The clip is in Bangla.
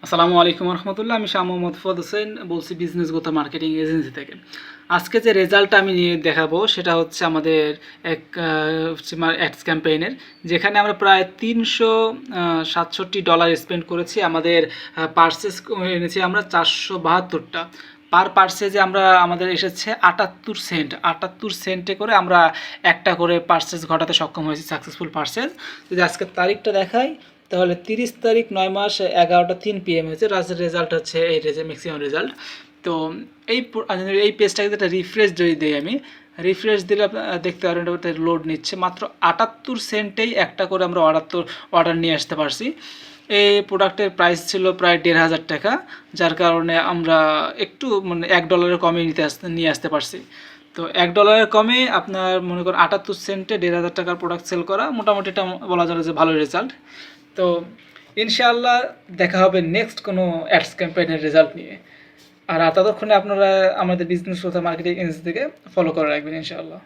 আসসালামু আলাইকুম রহমতুল্লাহ। আমি শাহ মোহাম্মদ ফুয়াদ হোসেন বলছি বিজনেস গোতা মার্কেটিং এজেন্সি থেকে। আজকে যে রেজাল্টটা আমি নিয়ে দেখাবো সেটা হচ্ছে আমাদের এক অ্যাডস ক্যাম্পেইনের, যেখানে আমরা প্রায় $367 স্পেন্ড করেছি। আমাদের পার্সেস এনেছি আমরা 472টা। পার পার্সেজে আমাদের এসেছে 78 সেন্টে করে আমরা একটা করে পার্সেস ঘটাতে সক্ষম হয়েছি, সাকসেসফুল পার্সেস। যদি আজকে তারিখটা দেখাই তাহলে 30 তারিখ 9 মাস 11টা 3 PM হয়েছে। রেজাল্ট হচ্ছে এই ম্যাক্সিমাম রেজাল্ট। তো এই এই পেজটাকে যেটা রিফ্রেশ যদি দিই, আমি রিফ্রেশ দিলে দেখতে পারেন ওটা লোড নিচ্ছে। মাত্র 78 সেন্টেই একটা করে আমরা অর্ডার নিয়ে আসতে পারছি। এই প্রোডাক্টের প্রাইস ছিল প্রায় 1,500 টাকা, যার কারণে আমরা একটু $1 কমে নিয়ে আসতে পারছি। তো $1 কমে আপনার মনে করেন 78 সেন্টে 1,500 টাকার প্রোডাক্ট সেল করা, মোটামুটি এটা বলা যায় যে ভালো রেজাল্ট। তো ইনশাআল্লাহ দেখা হবে নেক্সট কোনো অ্যাডস ক্যাম্পেইনের রেজাল্ট নিয়ে। আর ততক্ষণে আপনারা আমাদের বিজনেস কথা মার্কেটিং এজেন্সি থেকে ফলো করে রাখবেন ইনশাআল্লাহ।